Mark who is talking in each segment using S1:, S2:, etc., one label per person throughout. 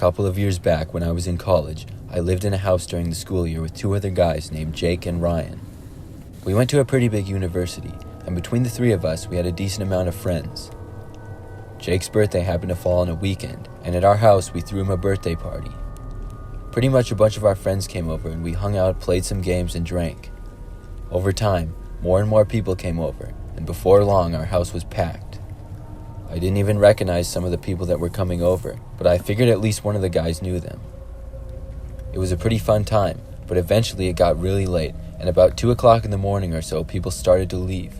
S1: couple of years back when I was in college, I lived in a house during the school year with two other guys named Jake and Ryan. We went to a pretty big university, and between the three of us, we had a decent amount of friends. Jake's birthday happened to fall on a weekend, and at our house, we threw him a birthday party. Pretty much a bunch of our friends came over, and we hung out, played some games, and drank. Over time, more and more people came over, and before long, our house was packed. I didn't even recognize some of the people that were coming over, but I figured at least one of the guys knew them. It was a pretty fun time, but eventually it got really late, and about 2 o'clock in the morning or so, people started to leave.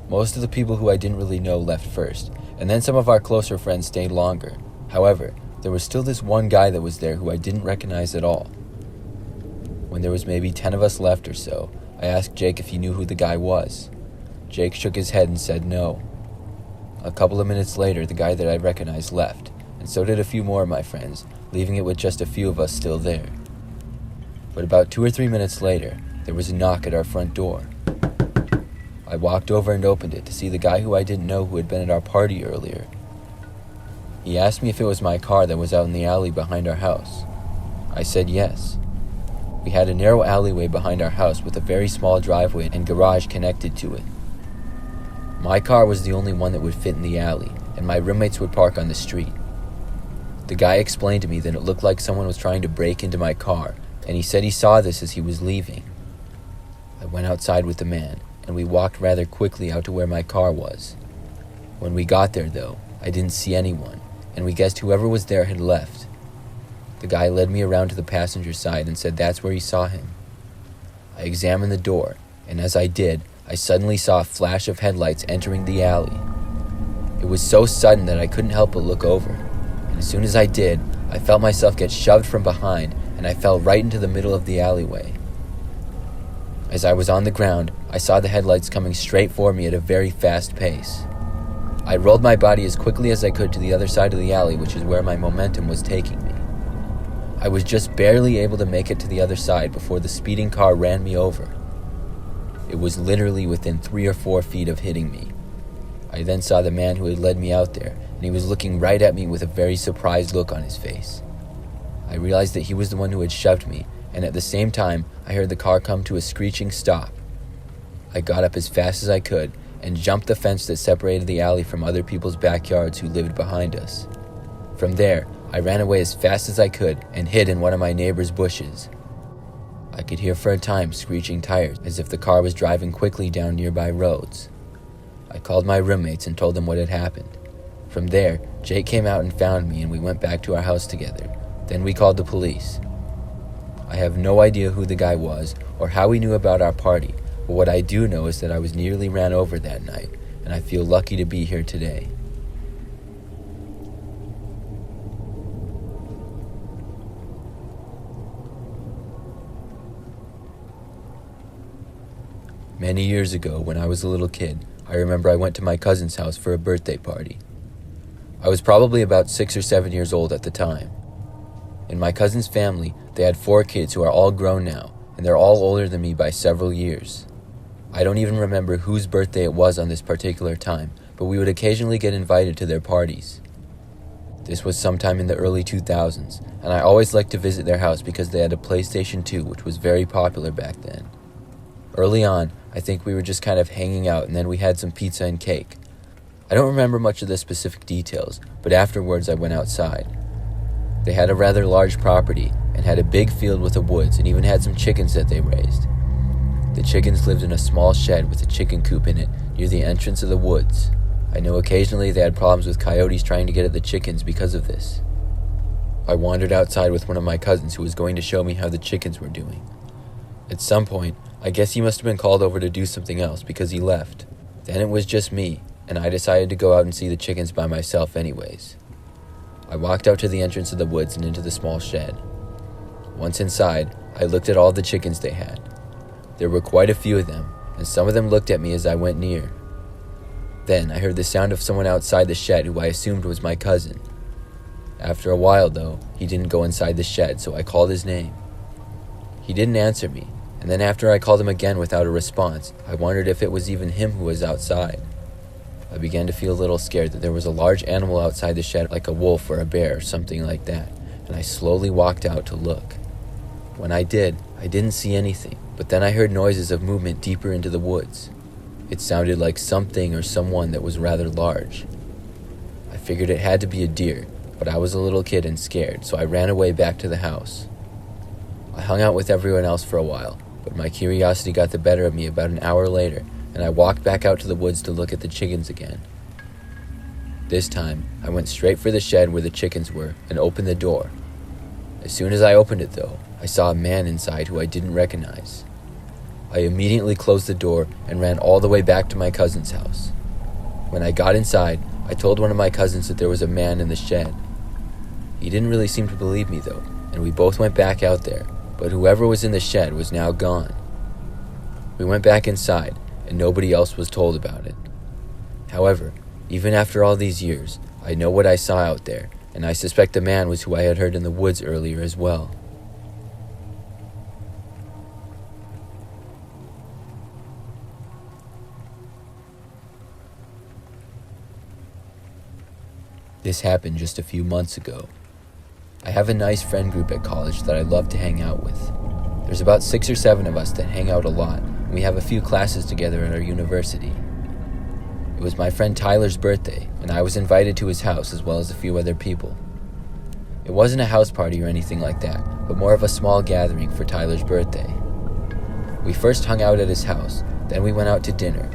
S1: Most of the people who I didn't really know left first, and then some of our closer friends stayed longer. However, there was still this one guy that was there who I didn't recognize at all. When there was maybe 10 of us left or so, I asked Jake if he knew who the guy was. Jake shook his head and said no. A couple of minutes later, the guy that I recognized left, and so did a few more of my friends, leaving it with just a few of us still there. But about 2 or 3 minutes later, there was a knock at our front door. I walked over and opened it to see the guy who I didn't know who had been at our party earlier. He asked me if it was my car that was out in the alley behind our house. I said yes. We had a narrow alleyway behind our house with a very small driveway and garage connected to it. My car was the only one that would fit in the alley, and my roommates would park on the street. The guy explained to me that it looked like someone was trying to break into my car, and he said he saw this as he was leaving. I went outside with the man, and we walked rather quickly out to where my car was. When we got there, though, I didn't see anyone, and we guessed whoever was there had left. The guy led me around to the passenger side and said that's where he saw him. I examined the door, and as I did, I suddenly saw a flash of headlights entering the alley. It was so sudden that I couldn't help but look over, and as soon as I did, I felt myself get shoved from behind, and I fell right into the middle of the alleyway. As I was on the ground, I saw the headlights coming straight for me at a very fast pace. I rolled my body as quickly as I could to the other side of the alley, which is where my momentum was taking me. I was just barely able to make it to the other side before the speeding car ran me over. It was literally within 3 or 4 feet of hitting me. I then saw the man who had led me out there, and he was looking right at me with a very surprised look on his face. I realized that he was the one who had shoved me, and at the same time, I heard the car come to a screeching stop. I got up as fast as I could and jumped the fence that separated the alley from other people's backyards who lived behind us. From there, I ran away as fast as I could and hid in one of my neighbor's bushes. I could hear for a time screeching tires as if the car was driving quickly down nearby roads. I called my roommates and told them what had happened. From there, Jake came out and found me and we went back to our house together. Then we called the police. I have no idea who the guy was or how he knew about our party, but what I do know is that I was nearly ran over that night, and I feel lucky to be here today. Many years ago, when I was a little kid, I remember I went to my cousin's house for a birthday party. I was probably about 6 or 7 years old at the time. In my cousin's family, they had 4 kids who are all grown now, and they're all older than me by several years. I don't even remember whose birthday it was on this particular time, but we would occasionally get invited to their parties. This was sometime in the early 2000s, and I always liked to visit their house because they had a PlayStation 2, which was very popular back then. Early on, I think we were just kind of hanging out, and then we had some pizza and cake. I don't remember much of the specific details, but afterwards I went outside. They had a rather large property and had a big field with the woods and even had some chickens that they raised. The chickens lived in a small shed with a chicken coop in it near the entrance of the woods. I know occasionally they had problems with coyotes trying to get at the chickens because of this. I wandered outside with one of my cousins who was going to show me how the chickens were doing. At some point, I guess he must have been called over to do something else because he left. Then it was just me, and I decided to go out and see the chickens by myself anyways. I walked out to the entrance of the woods and into the small shed. Once inside, I looked at all the chickens they had. There were quite a few of them, and some of them looked at me as I went near. Then I heard the sound of someone outside the shed who I assumed was my cousin. After a while, though, he didn't go inside the shed, so I called his name. He didn't answer me, and then after I called him again without a response, I wondered if it was even him who was outside. I began to feel a little scared that there was a large animal outside the shed, like a wolf or a bear or something like that, and I slowly walked out to look. When I did, I didn't see anything, but then I heard noises of movement deeper into the woods. It sounded like something or someone that was rather large. I figured it had to be a deer, but I was a little kid and scared, so I ran away back to the house. I hung out with everyone else for a while, but my curiosity got the better of me about an hour later, and I walked back out to the woods to look at the chickens again. This time, I went straight for the shed where the chickens were and opened the door. As soon as I opened it, though, I saw a man inside who I didn't recognize. I immediately closed the door and ran all the way back to my cousin's house. When I got inside, I told one of my cousins that there was a man in the shed. He didn't really seem to believe me, though, and we both went back out there, but whoever was in the shed was now gone. We went back inside, and nobody else was told about it. However, even after all these years, I know what I saw out there, and I suspect the man was who I had heard in the woods earlier as well. This happened just a few months ago. I have a nice friend group at college that I love to hang out with. There's about 6 or 7 of us that hang out a lot, and we have a few classes together at our university. It was my friend Tyler's birthday, and I was invited to his house as well as a few other people. It wasn't a house party or anything like that, but more of a small gathering for Tyler's birthday. We first hung out at his house, then we went out to dinner.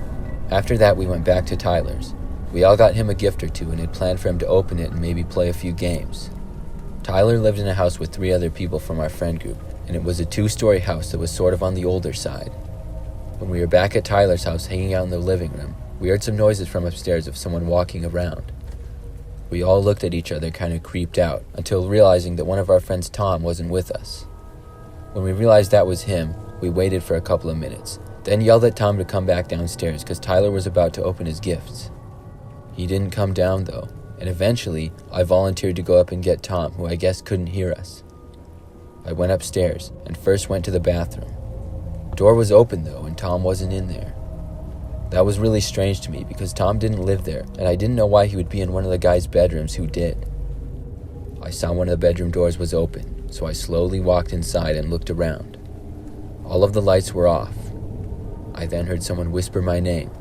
S1: After that, we went back to Tyler's. We all got him a gift or two and had planned for him to open it and maybe play a few games. Tyler lived in a house with 3 other people from our friend group, and it was a 2-story house that was sort of on the older side. When we were back at Tyler's house hanging out in the living room, we heard some noises from upstairs of someone walking around. We all looked at each other kind of creeped out until realizing that one of our friends, Tom, wasn't with us. When we realized that was him, we waited for a couple of minutes, then yelled at Tom to come back downstairs because Tyler was about to open his gifts. He didn't come down though, and eventually I volunteered to go up and get Tom, who I guess couldn't hear us. I went upstairs and first went to the bathroom. The door was open though, and Tom wasn't in there. That was really strange to me because Tom didn't live there, and I didn't know why he would be in one of the guys' bedrooms who did. I saw one of the bedroom doors was open, so I slowly walked inside and looked around. All of the lights were off. I then heard someone whisper my name.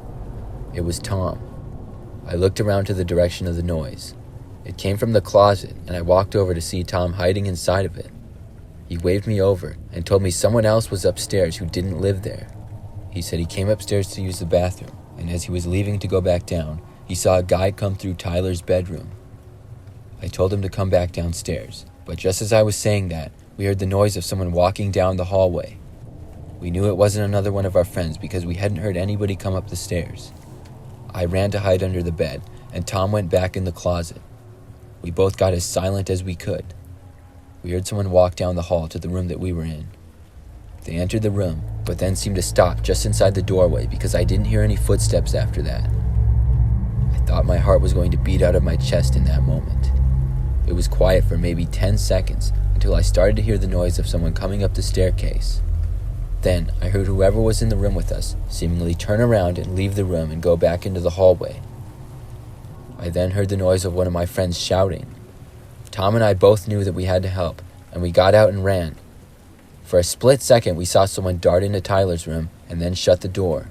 S1: It was Tom. I looked around to the direction of the noise. It came from the closet, and I walked over to see Tom hiding inside of it. He waved me over and told me someone else was upstairs who didn't live there. He said he came upstairs to use the bathroom, and as he was leaving to go back down, he saw a guy come through Tyler's bedroom. I told him to come back downstairs, but just as I was saying that, we heard the noise of someone walking down the hallway. We knew it wasn't another one of our friends because we hadn't heard anybody come up the stairs. I ran to hide under the bed, and Tom went back in the closet. We both got as silent as we could. We heard someone walk down the hall to the room that we were in. They entered the room, but then seemed to stop just inside the doorway because I didn't hear any footsteps after that. I thought my heart was going to beat out of my chest in that moment. It was quiet for maybe 10 seconds until I started to hear the noise of someone coming up the staircase. Then I heard whoever was in the room with us seemingly turn around and leave the room and go back into the hallway. I then heard the noise of one of my friends shouting. Tom and I both knew that we had to help, and we got out and ran. For a split second, we saw someone dart into Tyler's room and then shut the door.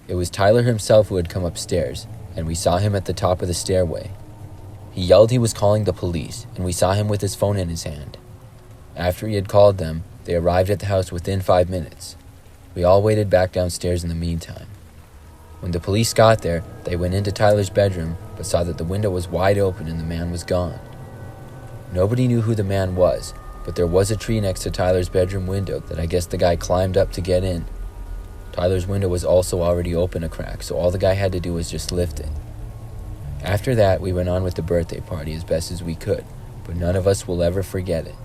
S1: It was Tyler himself who had come upstairs, and we saw him at the top of the stairway. He yelled he was calling the police, and we saw him with his phone in his hand. After he had called them, they arrived at the house within 5 minutes. We all waited back downstairs in the meantime. When the police got there, they went into Tyler's bedroom, but saw that the window was wide open and the man was gone. Nobody knew who the man was, but there was a tree next to Tyler's bedroom window that I guess the guy climbed up to get in. Tyler's window was also already open a crack, so all the guy had to do was just lift it. After that, we went on with the birthday party as best as we could, but none of us will ever forget it.